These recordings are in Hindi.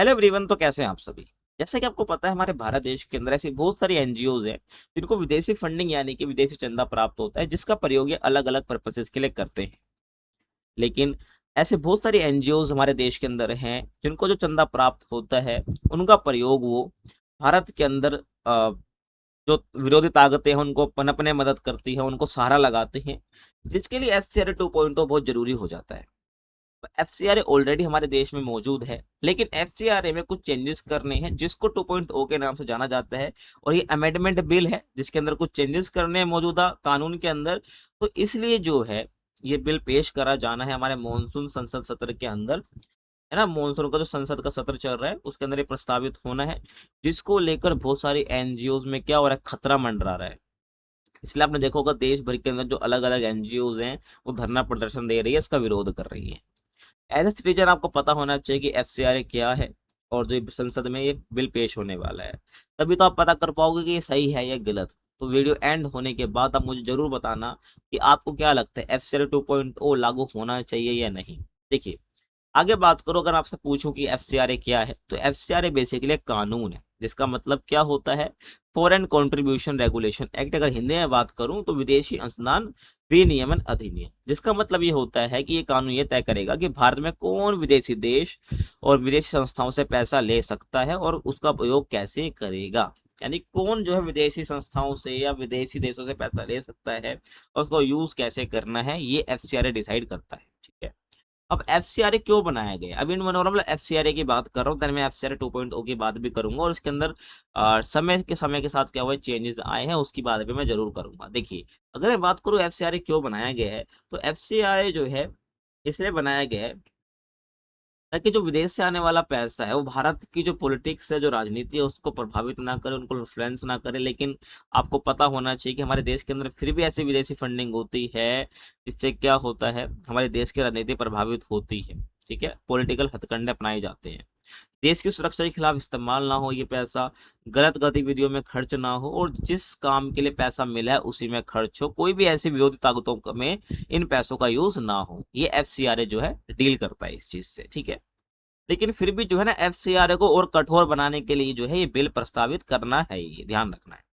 Hello everyone. तो कैसे हैं आप सभी। जैसा कि आपको पता है, हमारे भारत देश के अंदर ऐसी बहुत सारी एनजीओज हैं जिनको विदेशी फंडिंग यानी कि विदेशी चंदा प्राप्त होता है, जिसका प्रयोग ये अलग अलग पर्पसेस के लिए करते हैं। लेकिन ऐसे बहुत सारी एनजीओज हमारे देश के अंदर हैं जिनको जो चंदा प्राप्त होता है उनका प्रयोग वो भारत के अंदर जो विरोधी ताकतें हैं उनको पनपने मदद करती है, उनको सहारा लगाती हैं, जिसके लिए FCRA 2.0 बहुत जरूरी हो जाता है। FCRA ऑलरेडी हमारे देश में मौजूद है, लेकिन FCRA में कुछ चेंजेस करने हैं जिसको 2.0 के नाम से जाना जाता है। और ये अमेंडमेंट बिल है जिसके अंदर कुछ चेंजेस करने हैं मौजूदा कानून के अंदर। तो इसलिए जो है ये बिल पेश करा जाना है हमारे मॉनसून संसद सत्र के अंदर, है ना। मॉनसून का जो संसद का सत्र चल रहा है उसके अंदर ये प्रस्तावित होना है, जिसको लेकर बहुत सारी एनजीओज में क्या हो रहा है, खतरा मंडरा रहा है। इसलिए आपने देखा होगा देश भर के अंदर जो अलग अलग एनजीओज हैं वो धरना प्रदर्शन दे रही है, इसका विरोध कर रही है। एज ए सिटीजन आपको पता होना चाहिए कि FCRA क्या है और जो संसद में ये बिल पेश होने वाला है, तभी तो आप पता कर पाओगे कि ये सही है या गलत। तो वीडियो एंड होने के बाद आप मुझे जरूर बताना कि आपको क्या लगता है, FCRA 2.0 लागू होना चाहिए या नहीं। देखिए, आगे बात करो, अगर आपसे पूछूं कि FCRA क्या है, तो FCRA बेसिकली एक कानून है जिसका मतलब क्या होता है, फॉरेन कंट्रीब्यूशन रेगुलेशन एक्ट। अगर हिंदी में बात करूं तो विदेशी अंशदान विनियमन अधिनियम, जिसका मतलब ये होता है कि ये कानून ये तय करेगा कि भारत में कौन विदेशी देश और विदेशी संस्थाओं से पैसा ले सकता है और उसका प्रयोग कैसे करेगा। यानी कौन जो है विदेशी संस्थाओं से या विदेशी देशों से पैसा ले सकता है और उसको यूज कैसे करना है, ये FCRA डिसाइड करता है। ठीक है। अब FCRA क्यों बनाया गया, अभी इन मनोरम FCRA की बात कर रहा हूँ, then मैं FCRA 2.0 की बात भी करूंगा और इसके अंदर समय के साथ क्या हुआ चेंजेस आए हैं उसकी बात भी मैं जरूर करूंगा। देखिए, अगर मैं बात करूँ FCRA क्यों बनाया गया है, तो FCRA जो है इसलिए बनाया गया है ताकि जो विदेश से आने वाला पैसा है वो भारत की जो पॉलिटिक्स है, जो राजनीति है, उसको प्रभावित ना करे, उनको इन्फ्लुएंस ना करे। लेकिन आपको पता होना चाहिए कि हमारे देश के अंदर फिर भी ऐसी विदेशी फंडिंग होती है जिससे क्या होता है, हमारे देश की राजनीति प्रभावित होती है। ठीक है, पॉलिटिकल हथकंडे अपनाए जाते हैं, देश की सुरक्षा के खिलाफ इस्तेमाल ना हो ये पैसा, गलत गतिविधियों में खर्च ना हो और जिस काम के लिए पैसा मिला है उसी में खर्च हो, कोई भी ऐसी विरोधी ताकतों में इन पैसों का यूज ना हो। ये FCRA जो है डील करता है इस चीज से। ठीक है। लेकिन फिर भी जो है ना, FCRA को और कठोर बनाने के लिए जो है ये बिल प्रस्तावित करना है, ये ध्यान रखना है।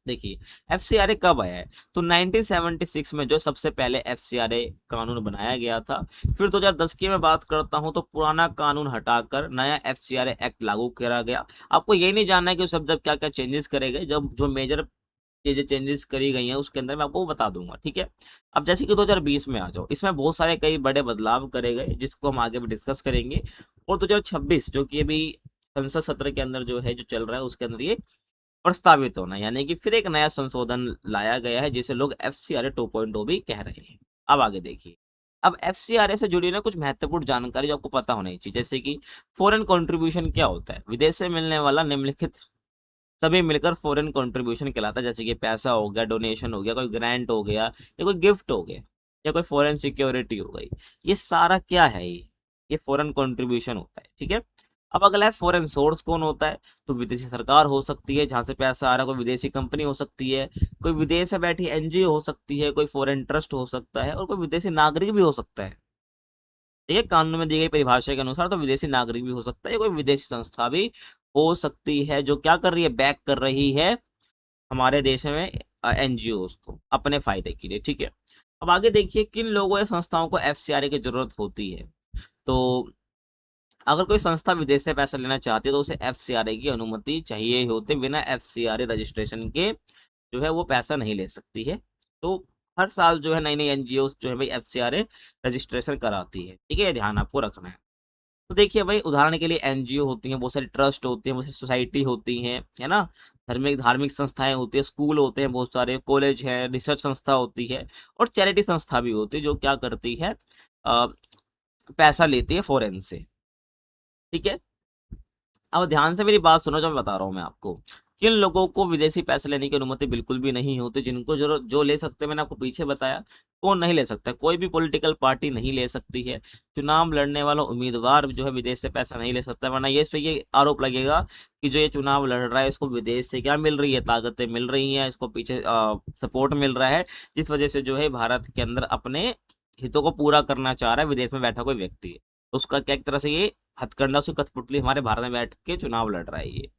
देखिए, FCRA कब आया है, तो 1976 में जो सबसे पहले FCRA कानून बनाया गया था। फिर 2010 की मैं बात करता हूं तो पुराना कानून हटाकर नया FCRA एक्ट लागू करा गया। आपको ये नहीं जानना है कि उस सब जब क्या क्या चेंजेस करे गए, जब जो मेजर चीजें चेंजेस करी गई हैं उसके अंदर मैं आपको बता दूंगा। ठीक है। अब जैसे कि 2020 में आ जाओ, इसमें बहुत सारे कई बड़े बदलाव करे गए जिसको हम आगे भी डिस्कस करेंगे। और 2026 जो कि अभी संसद सत्र के अंदर जो है जो चल रहा है उसके अंदर ये प्रस्तावित होना, यानी कि फिर एक नया संशोधन लाया गया है जिसे लोग FCRA 2.0 भी कह रहे हैं। अब आगे देखिए, अब FCRA से जुड़ी ना कुछ महत्वपूर्ण जानकारी जो आपको पता होनी चाहिए, जैसे कि फॉरेन कंट्रीब्यूशन क्या होता है, विदेश से मिलने वाला निम्नलिखित सभी मिलकर फॉरेन कंट्रीब्यूशन कहलाता है। जैसे कि पैसा हो गया, डोनेशन हो गया, कोई ग्रांट हो गया या कोई गिफ्ट हो गया या कोई फॉरेन सिक्योरिटी हो गई, ये सारा क्या है, ये फॉरेन कंट्रीब्यूशन होता है। ठीक है। अब अगला है फॉरेन सोर्स कौन होता है, तो विदेशी सरकार हो सकती है जहां से पैसा आ रहा है, कोई विदेशी कंपनी हो सकती है, कोई विदेश में बैठी NGO हो सकती है, कोई फॉरेन ट्रस्ट हो सकता है और कोई विदेशी नागरिक भी हो सकता है। ठीक है, कानून में दी गई परिभाषा के अनुसार तो विदेशी नागरिक भी हो सकता है, कोई विदेशी संस्था भी हो सकती है जो क्या कर रही है, बैक कर रही है हमारे देश में NGOs को अपने फायदे के लिए। ठीक है। अब आगे देखिए, किन लोगों या संस्थाओं को FCRA की जरूरत होती है। तो अगर कोई संस्था विदेश से पैसा लेना चाहती है तो उसे FCRA की अनुमति चाहिए होते, बिना FCRA रजिस्ट्रेशन के जो है वो पैसा नहीं ले सकती है। तो हर साल जो है नई नई NGOs जो है भाई FCRA रजिस्ट्रेशन कराती है। ठीक है, ये ध्यान आपको रखना है। तो देखिए भाई, उदाहरण के लिए NGO होती हैं, बहुत सारी ट्रस्ट होती हैं, बहुत सारी सोसाइटी होती हैं, है ना। धार्मिक धार्मिक संस्थाएं होती है, स्कूल होते हैं, बहुत सारे कॉलेज है, रिसर्च संस्था होती है और चैरिटी संस्था भी होती है जो क्या करती है, अ, पैसा लेती है फॉरेन से। ठीक है। अब ध्यान से मेरी बात सुनो जो मैं बता रहा हूँ मैं आपको, किन लोगों को विदेशी पैसे लेने की अनुमति बिल्कुल भी नहीं होती, जिनको जरूरत जो ले सकते हैं मैंने आपको पीछे बताया। कौन नहीं ले सकता, कोई भी पॉलिटिकल पार्टी नहीं ले सकती है, चुनाव लड़ने वाला उम्मीदवार जो है विदेश से पैसा नहीं ले सकता, वरना ये इस पे ये आरोप लगेगा कि जो ये चुनाव लड़ रहा है इसको विदेश से क्या मिल रही है, ताकतें मिल रही हैं, इसको पीछे सपोर्ट मिल रहा है, जिस वजह से जो है भारत के अंदर अपने हितों को पूरा करना चाह रहा है विदेश में बैठा कोई व्यक्ति, तो उसका क्या एक तरह से ये हथकंडा से कठपुतली हमारे भारत में बैठ के चुनाव लड़ रहा है ये,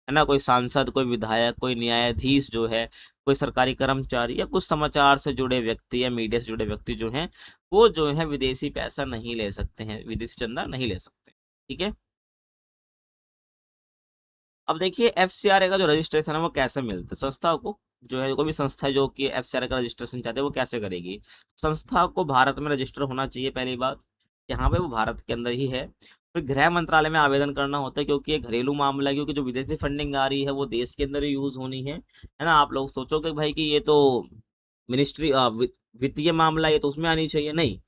है ना। कोई सांसद, कोई विधायक, कोई न्यायाधीश जो है, कोई सरकारी कर्मचारी या कुछ समाचार से जुड़े व्यक्ति या मीडिया से जुड़े व्यक्ति जो हैं, वो जो है विदेशी पैसा नहीं ले सकते हैं, विदेशी चंदा नहीं ले सकते। ठीक है। अब देखिए एफसीआरए का जो रजिस्ट्रेशन है वो कैसे मिलता है संस्था को, जो है कोई भी संस्था जो कि एफसीआरए का रजिस्ट्रेशन चाहते हैं वो कैसे करेगी। संस्था को भारत में रजिस्टर होना चाहिए पहली बात, यहाँ पे वो भारत के अंदर ही है। फिर गृह मंत्रालय में आवेदन करना होता है, क्योंकि ये घरेलू मामला है, क्योंकि जो विदेशी फंडिंग आ रही है वो देश के अंदर ही यूज होनी है ना। आप लोग सोचोगे भाई कि ये तो मिनिस्ट्री वित्तीय मामला है, ये तो उसमें आनी चाहिए, नहीं।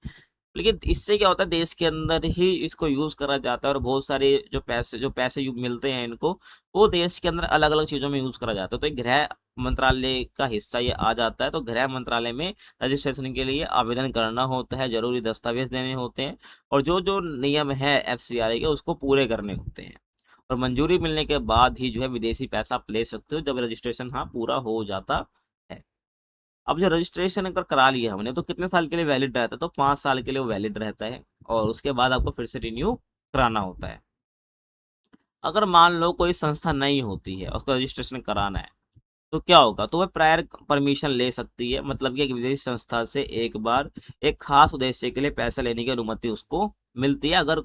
लेकिन इससे क्या होता है, देश के अंदर ही इसको यूज करा जाता है, और बहुत सारे जो पैसे मिलते हैं इनको, वो देश के अंदर अलग अलग चीजों में यूज करा जाता है। तो ये गृह मंत्रालय का हिस्सा ये आ जाता है। तो गृह मंत्रालय में रजिस्ट्रेशन के लिए आवेदन करना होता है, जरूरी दस्तावेज देने होते हैं, और जो जो नियम है एफसीआरए के उसको पूरे करने होते हैं, और मंजूरी मिलने के बाद ही जो है विदेशी पैसा आप ले सकते हो, जब रजिस्ट्रेशन हाँ पूरा हो जाता है। अब जो रजिस्ट्रेशन अगर करा लिया हमने तो कितने साल के लिए वैलिड रहता है, तो 5 साल के लिए वो वैलिड रहता है, और उसके बाद आपको फिर से रिन्यू कराना होता है। अगर मान लो कोई संस्था नहीं होती है, उसको रजिस्ट्रेशन कराना है, तो क्या होगा, तो वह प्रायर परमिशन ले सकती है, मतलब कि एक विदेशी संस्था से एक बार एक खास उद्देश्य के लिए पैसा लेने की अनुमति उसको मिलती है, अगर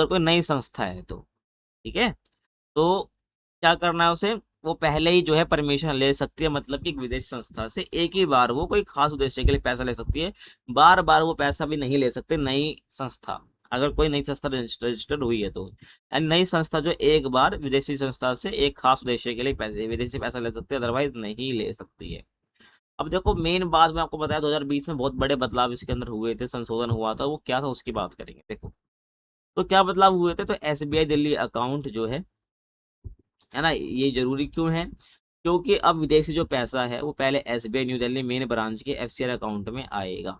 कोई नई संस्था है तो। ठीक है। तो क्या करना है उसे, वो पहले ही जो है परमिशन ले सकती है, मतलब कि एक विदेशी संस्था से एक ही बार वो कोई खास उद्देश्य के लिए पैसा ले सकती है, बार बार वो पैसा भी नहीं ले सकते नई संस्था, अगर कोई नई संस्था रजिस्टर्ड हुई है तो। यानी नई संस्था जो एक बार विदेशी संस्था से एक खास उद्देश्य के लिए विदेशी पैसा ले सकती है, अदरवाइज नहीं ले सकती है। अब देखो मेन बात मैं आपको बताया, 2020 में बहुत बड़े बदलाव इसके अंदर हुए थे, संशोधन हुआ था, वो क्या था उसकी बात करेंगे। देखो तो क्या बदलाव हुए थे, तो एसबीआई दिल्ली अकाउंट जो है ना, ये जरूरी क्यों है, क्योंकि अब विदेशी जो पैसा है वो पहले SBI new Delhi main branch के एफसीआर अकाउंट में आएगा।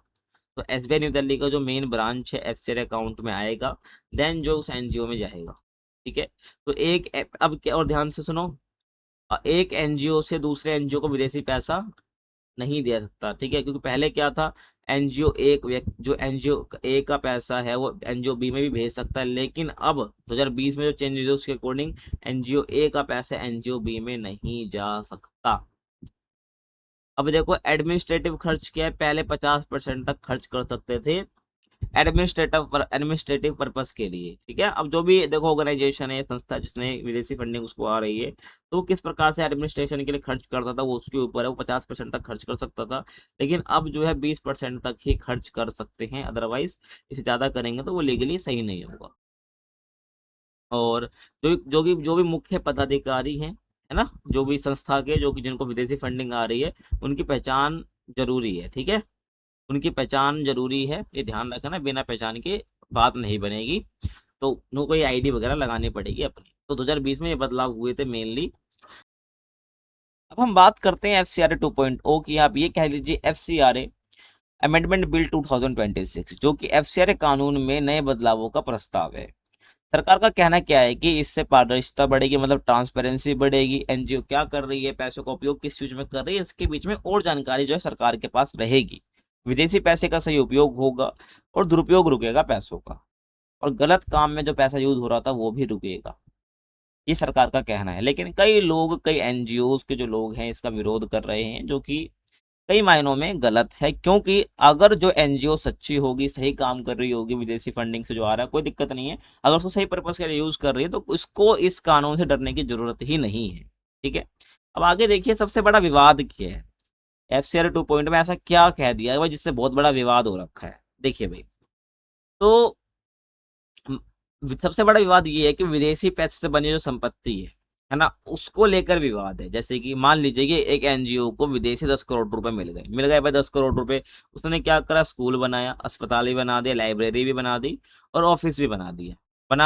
तो एसबीआई न्यू दिल्ली का जो मेन ब्रांच है एफसीआर अकाउंट में आएगा, देन जो उस एनजीओ में जाएगा। ठीक है। तो अब क्या, और ध्यान से सुनो, एक एनजीओ से दूसरे एनजीओ को विदेशी पैसा नहीं दे सकता। ठीक है। क्योंकि पहले क्या था, एनजीओ एक व्यक्ति, जो एनजीओ ए का पैसा है वो एनजीओ बी में भी भेज सकता है, लेकिन अब 2020 में जो चेंजेस है उसके अकॉर्डिंग एनजीओ ए का पैसा एनजीओ बी में नहीं जा सकता। अब देखो एडमिनिस्ट्रेटिव खर्च क्या है, पहले 50% तक खर्च कर सकते थे एडमिनिस्ट्रेटिव पर्पस के लिए। ठीक है। अब जो भी देखो ऑर्गेनाइजेशन है, संस्था जिसने विदेशी फंडिंग उसको आ रही है, तो वो किस प्रकार से एडमिनिस्ट्रेशन के लिए खर्च करता था वो उसके ऊपर है, वो 50% तक खर्च कर सकता था, लेकिन अब जो है 20% तक ही खर्च कर सकते हैं, अदरवाइज इसे ज्यादा करेंगे तो वो लीगली सही नहीं होगा। और जो भी मुख्य पदाधिकारी हैं, है ना, जो भी संस्था के जो कि जिनको विदेशी फंडिंग आ रही है, उनकी पहचान जरूरी है। ठीक है। उनकी पहचान जरूरी है, ये ध्यान रखना, बिना पहचान के बात नहीं बनेगी, तो उनको कोई आईडी वगैरह लगानी पड़ेगी अपनी। तो 2020 में ये बदलाव हुए थे मेनली। अब हम बात करते हैं एफसीआरए 2.0 की। आप ये कह लीजिए एफसीआरए अमेंडमेंट बिल 2026, जो कि एफसीआरए कानून में नए बदलावों का प्रस्ताव है। सरकार का कहना क्या है कि इससे पारदर्शिता बढ़ेगी, मतलब ट्रांसपेरेंसी बढ़ेगी, एनजीओ क्या कर रही है, पैसों का उपयोग किस चीज में कर रही है, इसके बीच में और जानकारी जो है सरकार के पास रहेगी। विदेशी पैसे का सही उपयोग होगा, और दुरुपयोग रुकेगा पैसों का, और गलत काम में जो पैसा यूज हो रहा था वो भी रुकेगा, ये सरकार का कहना है। लेकिन कई लोग, कई एनजीओ के जो लोग हैं इसका विरोध कर रहे हैं, जो कि कई मायनों में गलत है, क्योंकि अगर जो एनजीओ सच्ची होगी, सही काम कर रही होगी, विदेशी फंडिंग से जो आ रहा है कोई दिक्कत नहीं है, अगर उसको सही पर्पज के लिए यूज कर रही है तो उसको इस कानून से डरने की जरूरत ही नहीं है। ठीक है। अब आगे देखिए सबसे बड़ा विवाद क्या है, एफसीआर 2 में ऐसा क्या कह दिया है भाई जिससे बहुत बड़ा विवाद हो रखा है। देखिए भाई, तो सबसे बड़ा विवाद ये है कि विदेशी पैसे से बनी जो संपत्ति है ना, उसको लेकर विवाद है। जैसे कि मान लीजिए कि एक एनजीओ को विदेशी 10 करोड़ रुपए मिल गए भाई, 10 करोड़ रुपए, उसने क्या करा, स्कूल बनाया, अस्पताल भी बना दिया, लाइब्रेरी भी बना दी, और ऑफिस भी बना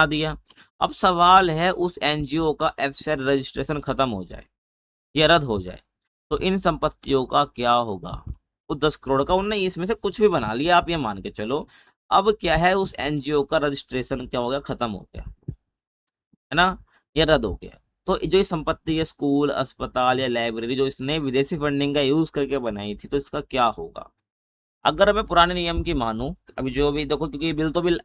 दिया। अब सवाल है उस एनजीओ का एफसीआर रजिस्ट्रेशन खत्म हो जाए या रद्द हो जाए, तो इन संपत्तियों का क्या होगा। वो 10 करोड़ का उनने इसमें से कुछ भी बना लिया, आप ये मान के चलो, अब क्या है, उस एनजीओ का रजिस्ट्रेशन क्या हो गया, खत्म हो गया, है ना, ये रद्द हो गया। तो जो ये संपत्ति है, स्कूल, अस्पताल या लाइब्रेरी, जो इसने विदेशी फंडिंग का यूज करके बनाई थी, तो इसका क्या होगा। अगर मैं पुराने नियम की मानूं, अभी जो भी देखो, क्योंकि ये बिल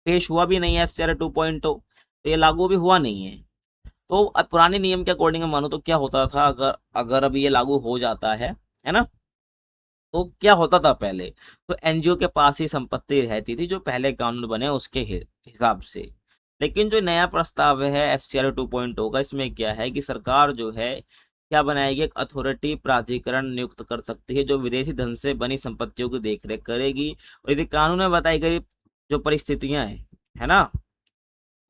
पेश हुआ भी नहीं है एफसीआर 2.0, तो ये लागू भी हुआ नहीं है। तो अब पुराने नियम के अकॉर्डिंग मैं मानूं तो क्या होता था, अगर अगर अब ये लागू हो जाता है ना, तो क्या होता था पहले, तो एनजीओ के पास ही संपत्ति रहती थी जो पहले कानून बने उसके हिसाब से। लेकिन जो नया प्रस्ताव है एफसीआर 2.0 का, इसमें क्या है कि सरकार जो है क्या बनाएगी, एक अथॉरिटी प्राधिकरण नियुक्त कर सकती है जो विदेशी धन से बनी संपत्तियों की देखरेख करेगी। और यदि कानून में बताई गई जो परिस्थितियां हैं, है ना,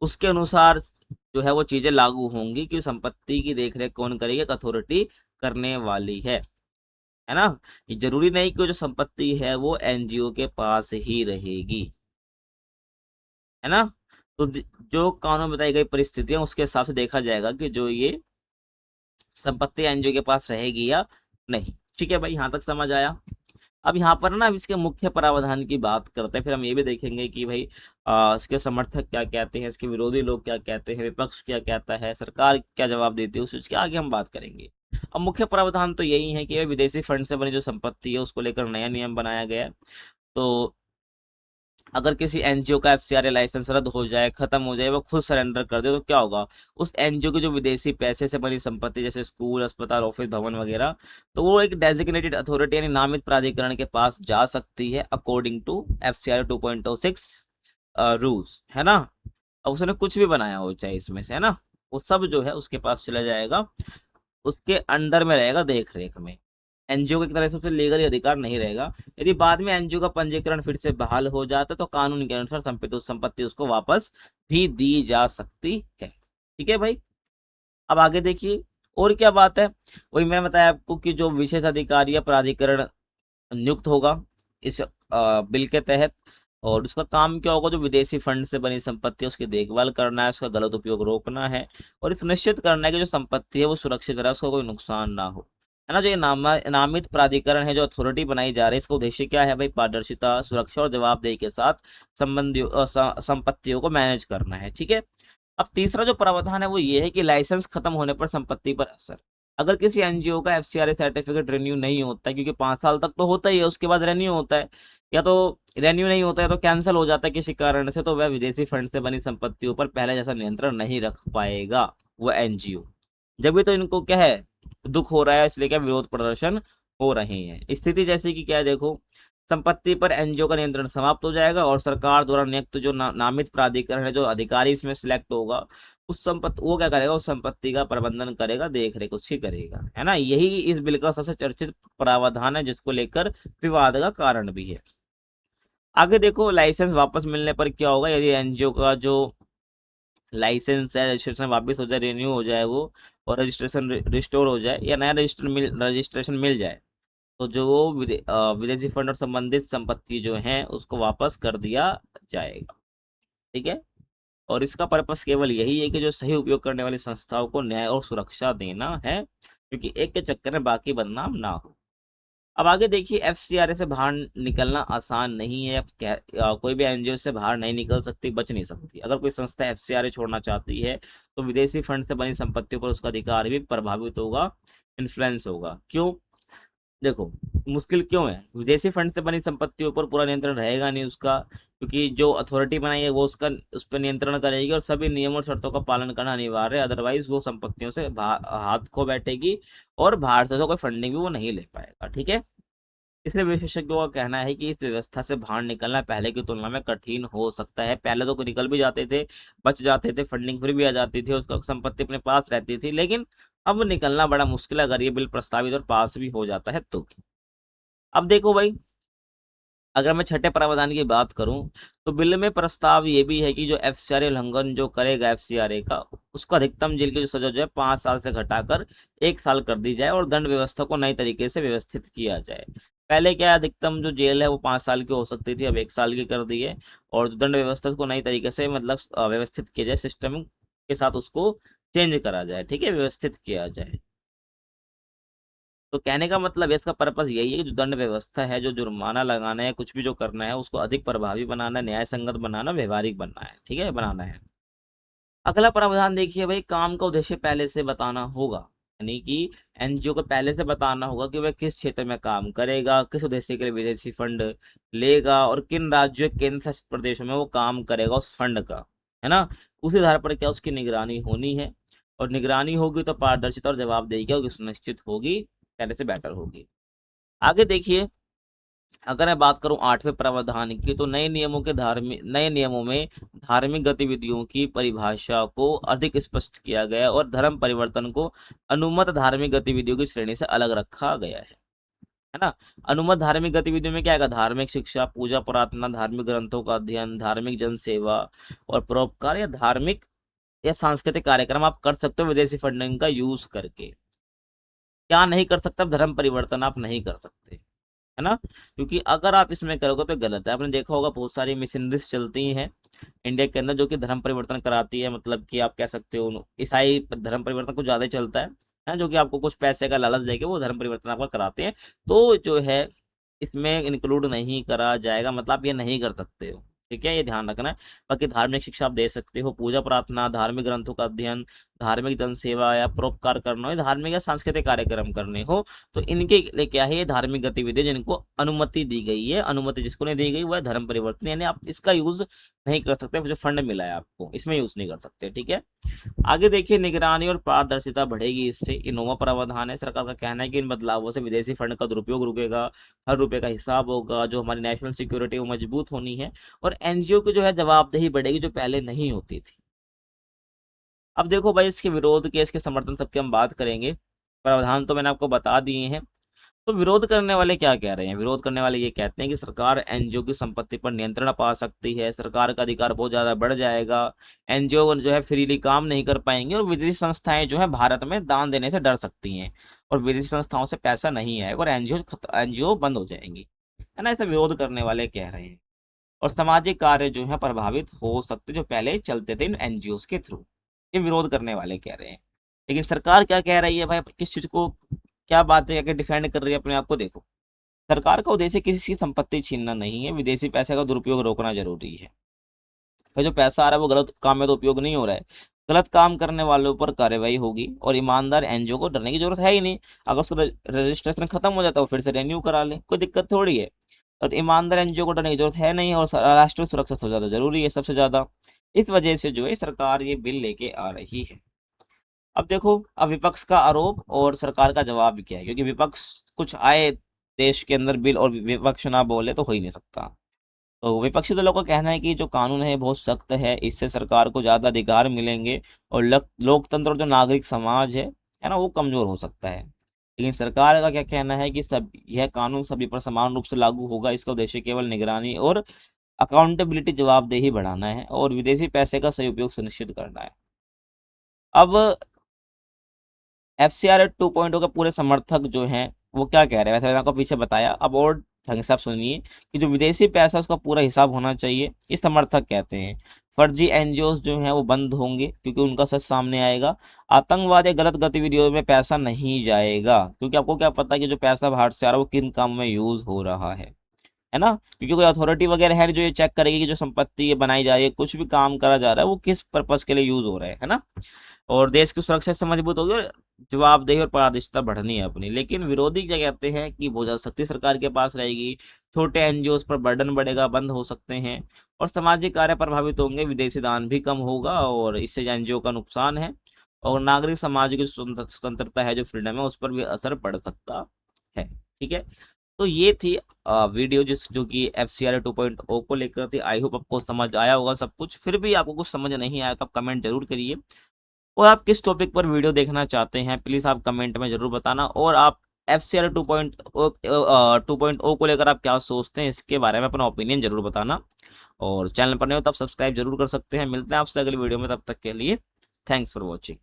उसके अनुसार जो है वो चीजें लागू होंगी कि संपत्ति की देखरेख कौन करेगी, एक अथॉरिटी करने वाली है ना। ये जरूरी नहीं कि जो संपत्ति है वो एनजीओ के पास ही रहेगी, है ना। तो जो कानून में बताई गई परिस्थितियां उसके हिसाब से देखा जाएगा कि जो ये संपत्ति एनजीओ के पास रहेगी या नहीं। ठीक है भाई, यहाँ तक समझ आया। अब यहाँ पर ना, अब इसके मुख्य प्रावधान की बात करते हैं, फिर हम ये भी देखेंगे कि भाई इसके समर्थक क्या कहते हैं, इसके विरोधी लोग क्या कहते हैं, विपक्ष क्या कहता है, सरकार क्या जवाब देती है, उसके आगे हम बात करेंगे। अब मुख्य प्रावधान तो यही है कि विदेशी फंड से बनी जो संपत्ति है उसको लेकर नया नियम बनाया गया है। तो अगर किसी एनजीओ का एफसीआरए लाइसेंस रद्द हो जाए, खत्म हो जाए, वो खुद सरेंडर कर दे, तो क्या होगा, उस एनजीओ की जो विदेशी पैसे से बनी संपत्ति जैसे स्कूल, अस्पताल, ऑफिस, भवन वगैरह, तो वो एक डेजिग्नेटेड अथॉरिटी यानी नामित प्राधिकरण के पास जा सकती है अकॉर्डिंग टू एफसीआरए 2.06 रूल्स, है ना। अब उसने कुछ भी बनाया हो चाहे इसमें से, है ना, वो सब जो है उसके पास चला जाएगा, उसके अंडर में रहेगा, देख रेख में। एनजीओ की तरह से उसे लीगली अधिकार नहीं रहेगा। यदि बाद में एनजीओ का पंजीकरण फिर से बहाल हो जाता तो कानून के अनुसार संपत्ति उसको वापस भी दी जा सकती है। ठीक है भाई, अब आगे देखिए और क्या बात है। वही मैंने बताया आपको कि जो विशेष अधिकारी या प्राधिकरण नियुक्त होगा इस बिल के तहत, और उसका काम क्या होगा, जो विदेशी फंड से बनी संपत्ति है उसकी देखभाल करना है, उसका गलत उपयोग रोकना है, और सुनिश्चित करना है कि जो संपत्ति है वो सुरक्षित रहे, उसको कोई नुकसान ना हो, है ना। जो ये नामित प्राधिकरण है, जो अथॉरिटी बनाई जा रही है, इसका उद्देश्य क्या है भाई, पारदर्शिता, सुरक्षा और जवाबदेही के साथ संबंधियों संपत्तियों को मैनेज करना है। ठीक है। अब तीसरा जो प्रावधान है वो ये है कि लाइसेंस खत्म होने पर संपत्ति पर असर। अगर किसी एनजीओ का एफसीआरए सर्टिफिकेट रिन्यू नहीं होता है, क्योंकि 5 साल तक तो होता ही है, उसके बाद रेन्यू होता है, या तो रेन्यू नहीं होता है तो कैंसिल हो जाता है किसी कारण से, तो वह विदेशी फंड से बनी संपत्तियों पर पहले जैसा नियंत्रण नहीं रख पाएगा वह एनजीओ। जब भी तो इनको क्या है, दुख हो रहा है, इसलिए क्या विरोध प्रदर्शन हो रहे हैं। स्थिति जैसे कि क्या है, देखो, संपत्ति पर एनजीओ का नियंत्रण समाप्त हो जाएगा और सरकार द्वारा नियुक्त जो नामित प्राधिकरण है, जो अधिकारी इसमें सिलेक्ट होगा, उस संपत्ति वो क्या करेगा, उस संपत्ति का प्रबंधन करेगा, देख रेख उसकी करेगा, है ना। यही इस बिल का सबसे चर्चित प्रावधान है जिसको लेकर विवाद का कारण भी है। आगे देखो, लाइसेंस वापस मिलने पर क्या होगा, यदि एनजीओ का जो लाइसेंस है, रजिस्ट्रेशन वापस हो जाए, रिन्यू हो जाए वो, और रजिस्ट्रेशन रिस्टोर हो जाए या नया रजिस्ट्रेशन मिल जाए, तो जो वो विदेशी फंड और संबंधित संपत्ति जो है उसको वापस कर दिया जाएगा। ठीक है। और इसका पर्पस केवल यही है कि जो सही उपयोग करने वाली संस्थाओं को न्याय और सुरक्षा देना है, क्योंकि एक के चक्कर में बाकी बदनाम ना हो। अब आगे देखिए, एफसीआरए से बाहर निकलना आसान नहीं है। अब कोई भी एनजीओ से बाहर नहीं निकल सकती, बच नहीं सकती। अगर कोई संस्था एफसीआरए छोड़ना चाहती है तो विदेशी फंड से बनी संपत्तियों पर उसका अधिकार भी प्रभावित होगा, इन्फ्लुएंस होगा। क्यों, देखो, मुश्किल क्यों है, विदेशी फंड से बनी संपत्तियों पर पूरा नियंत्रण रहेगा नहीं उसका, क्योंकि जो अथॉरिटी बनाई है वो उसका उस पर नियंत्रण करेगी और सभी नियमों और शर्तों का पालन करना अनिवार्य है, अदरवाइज वो संपत्तियों से हाथ खो बैठेगी और बाहर से तो कोई फंडिंग भी वो नहीं ले पाएगा। ठीक है। इसलिए विशेषज्ञों का कहना है कि इस व्यवस्था से बाहर निकलना पहले की तुलना में कठिन हो सकता है। पहले तो निकल भी जाते थे, बच जाते थे, फंडिंग फिर भी आ जाती थी, उसका संपत्ति अपने पास रहती थी, लेकिन अब निकलना बड़ा मुश्किल है अगर ये बिल प्रस्तावित और पास भी हो जाता है तो। अब देखो भाई, अगर मैं छठे प्रावधान की बात करूं तो बिल में प्रस्ताव ये भी है कि जो एफसीआरए उल्लंघन जो करेगा एफसीआरए का, उसको अधिकतम जेल की जो सजा जो है 5 साल से घटाकर 1 साल कर दी जाए और दंड व्यवस्था को नई तरीके से व्यवस्थित किया जाए। पहले क्या अधिकतम जो जेल है वो 5 साल की हो सकती थी, अब 1 साल की कर दी है। और जो दंड व्यवस्था को नई तरीके से मतलब व्यवस्थित किया जाए, सिस्टम के साथ उसको चेंज करा जाए। ठीक है, व्यवस्थित किया जाए। तो कहने का मतलब है, इसका पर्पस यही है कि जो दंड व्यवस्था है, जो जुर्माना लगाना है, कुछ भी जो करना है उसको अधिक प्रभावी बनाना, न्याय संगत बनाना, व्यवहारिक बनना है। ठीक है, बनाना है। अगला प्रावधान देखिए भाई, काम का उद्देश्य पहले से बताना होगा। यानी कि एनजीओ को पहले से बताना होगा कि वह किस क्षेत्र में काम करेगा, किस उद्देश्य के लिए विदेशी फंड लेगा और किन राज्यों केंद्र शासित प्रदेशों में वो काम करेगा उस फंड का, है ना। उसी आधार पर क्या उसकी निगरानी होनी है, और निगरानी होगी तो पारदर्शिता और जवाबदेही क्या होगी, सुनिश्चित होगी, पहले से बेटर होगी। आगे देखिए, अगर मैं बात करूं 8वें प्रावधान की, तो नए नियमों में धार्मिक गतिविधियों की परिभाषा को अधिक स्पष्ट किया गया और धर्म परिवर्तन को अनुमत धार्मिक गतिविधियों की श्रेणी से अलग रखा गया है ना। अनुमत धार्मिक गतिविधियों में क्या आएगा, धार्मिक शिक्षा, पूजा प्रार्थना, धार्मिक ग्रंथों का अध्ययन, धार्मिक जनसेवा और परोपकार, या धार्मिक या सांस्कृतिक कार्यक्रम आप कर सकते हो विदेशी फंडिंग का यूज करके। क्या नहीं कर सकते, धर्म परिवर्तन आप नहीं कर सकते, है ना। क्योंकि अगर आप इसमें करोगे तो गलत है। आपने देखा होगा बहुत सारी मिशनरीज चलती हैं इंडिया के अंदर जो कि धर्म परिवर्तन कराती है, मतलब कि आप कह सकते हो ईसाई धर्म परिवर्तन कुछ ज्यादा ही चलता है, जो कि आपको कुछ पैसे का लालच देके वो धर्म परिवर्तन आपका कराते हैं। तो जो है इसमें इंक्लूड नहीं करा जाएगा, मतलब आप ये नहीं कर सकते हो, ठीक है, ये ध्यान रखना है। बाकी धार्मिक शिक्षा आप दे सकते हो, पूजा प्रार्थना, धार्मिक ग्रंथों का अध्ययन, धार्मिक जनसेवा या परोपकार करना हो, धार्मिक या सांस्कृतिक कार्यक्रम करने हो, तो इनके लिए क्या है, ये धार्मिक गतिविधि जिनको अनुमति दी गई है। अनुमति जिसको नहीं दी गई वो है धर्म परिवर्तन, यानी आप इसका यूज नहीं कर सकते, जो फंड मिला है आपको इसमें यूज नहीं कर सकते, ठीक है। आगे देखिए, निगरानी और पारदर्शिता बढ़ेगी इससे, ये 9वां प्रावधान है। सरकार का कहना है कि इन बदलावों से विदेशी फंड का दुरुपयोग रुकेगा, हर रुपए का हिसाब होगा, जो हमारी नेशनल सिक्योरिटी वो मजबूत होनी है, और एनजीओ की जो है जवाबदेही बढ़ेगी, जो पहले नहीं होती थी। अब देखो भाई, इसके विरोध के, इसके समर्थन सबके हम बात करेंगे। प्रावधान तो मैंने आपको बता दिए हैं। तो विरोध करने वाले क्या कह रहे हैं, विरोध करने वाले ये कहते हैं कि सरकार एनजीओ की संपत्ति पर नियंत्रण पा सकती है, सरकार का अधिकार बहुत ज्यादा बढ़ जाएगा, एनजीओ जो है फ्रीली काम नहीं कर पाएंगे, और विदेशी संस्थाएं जो है भारत में दान देने से डर सकती हैं, और विदेशी संस्थाओं से पैसा नहीं आएगा, और एनजीओ बंद हो जाएंगी, है ना। ऐसा विरोध करने वाले कह रहे हैं। और सामाजिक कार्य जो है प्रभावित हो सकते, जो पहले चलते थे इन एनजीओ के थ्रू, ये विरोध करने वाले कह रहे हैं। लेकिन सरकार क्या कह रही है भाई, किस चीज को, क्या बात है, क्या डिफेंड कर रही है अपने आप को, देखो। सरकार का उद्देश्य किसी की संपत्ति छीनना नहीं है, विदेशी पैसे का दुरुपयोग रोकना जरूरी है। तो जो पैसा आ रहा है वो गलत काम में तो उपयोग नहीं हो रहा है, गलत काम करने वालों पर कार्रवाई होगी, और ईमानदार एनजीओ को डरने की जरूरत है ही नहीं। अगर उसका रजिस्ट्रेशन खत्म हो जाता है फिर से रेन्यू करा ले, कोई दिक्कत थोड़ी है। और ईमानदार एनजीओ को डरने की जरूरत है नहीं, और राष्ट्रीय सुरक्षा सबसे ज्यादा जरूरी है, सबसे ज्यादा। इस वजह से जो है सरकार ये बिल लेके आ रही है। अब देखो, अब विपक्ष का आरोप और सरकार का जवाब भी क्या है, क्योंकि विपक्ष कुछ आए देश के अंदर बिल और विपक्ष ना बोले तो हो ही नहीं सकता। तो विपक्षी दलों का कहना है कि जो कानून है बहुत सख्त है, इससे सरकार को ज्यादा अधिकार मिलेंगे, और लोकतंत्र और जो नागरिक समाज है ना, वो कमजोर हो सकता है। लेकिन सरकार का क्या कहना है कि सब यह कानून सभी पर समान रूप से लागू होगा, इसका उद्देश्य केवल निगरानी और अकाउंटेबिलिटी, जवाबदेही बढ़ाना है, और विदेशी पैसे का सही उपयोग सुनिश्चित करना है। अब FCR 2.0 के पूरे समर्थक जो हैं वो क्या कह रहे हैं, वैसे मैंने आपको पीछे बताया, अब और ढंग से आप सुनिए कि जो विदेशी पैसा है उसका पूरा हिसाब होना चाहिए, इस समर्थक कहते हैं। फर्जी एनजीओ जो हैं वो बंद होंगे, क्योंकि उनका सच सामने आएगा। आतंकवाद या गलत गतिविधियों में पैसा नहीं जाएगा, क्योंकि आपको क्या पता है कि जो पैसा बाहर से आ रहा है वो किन काम में यूज हो रहा है ना। क्योंकि कोई अथॉरिटी वगैरह है जो ये चेक करेगी कि जो संपत्ति ये बनाई जा रही है, कुछ भी काम करा जा रहा है, वो किस पर्पज के लिए यूज हो रहा है ना। और देश की सुरक्षा से मजबूत होगी, और जवाबदेही और पारदर्शिता बढ़नी है अपनी। लेकिन विरोधी क्या कहते हैं कि बहुत ज्यादा शक्ति सरकार के पास रहेगी, छोटे एनजीओ पर बर्डन बढ़ेगा, बंद हो सकते हैं, और सामाजिक कार्य प्रभावित होंगे, विदेशी दान भी कम होगा, और इससे एनजीओ का नुकसान है, और नागरिक समाज की स्वतंत्रता है, जो फ्रीडम है, उस पर भी असर पड़ सकता है, ठीक है। तो ये थी वीडियो जो कि FCR 2.0 को लेकर थी। आई होप आपको समझ आया होगा सब कुछ। फिर भी आपको कुछ समझ नहीं आया तो आप कमेंट जरूर करिए, और आप किस टॉपिक पर वीडियो देखना चाहते हैं प्लीज़ आप कमेंट में जरूर बताना, और आप FCR 2.0 को लेकर आप क्या सोचते हैं इसके बारे में अपना ओपिनियन जरूर बताना। और चैनल पर नए हो तब सब्सक्राइब जरूर कर सकते हैं। मिलते हैं आपसे अगली वीडियो में, तब तक के लिए थैंक्स फॉर वॉचिंग।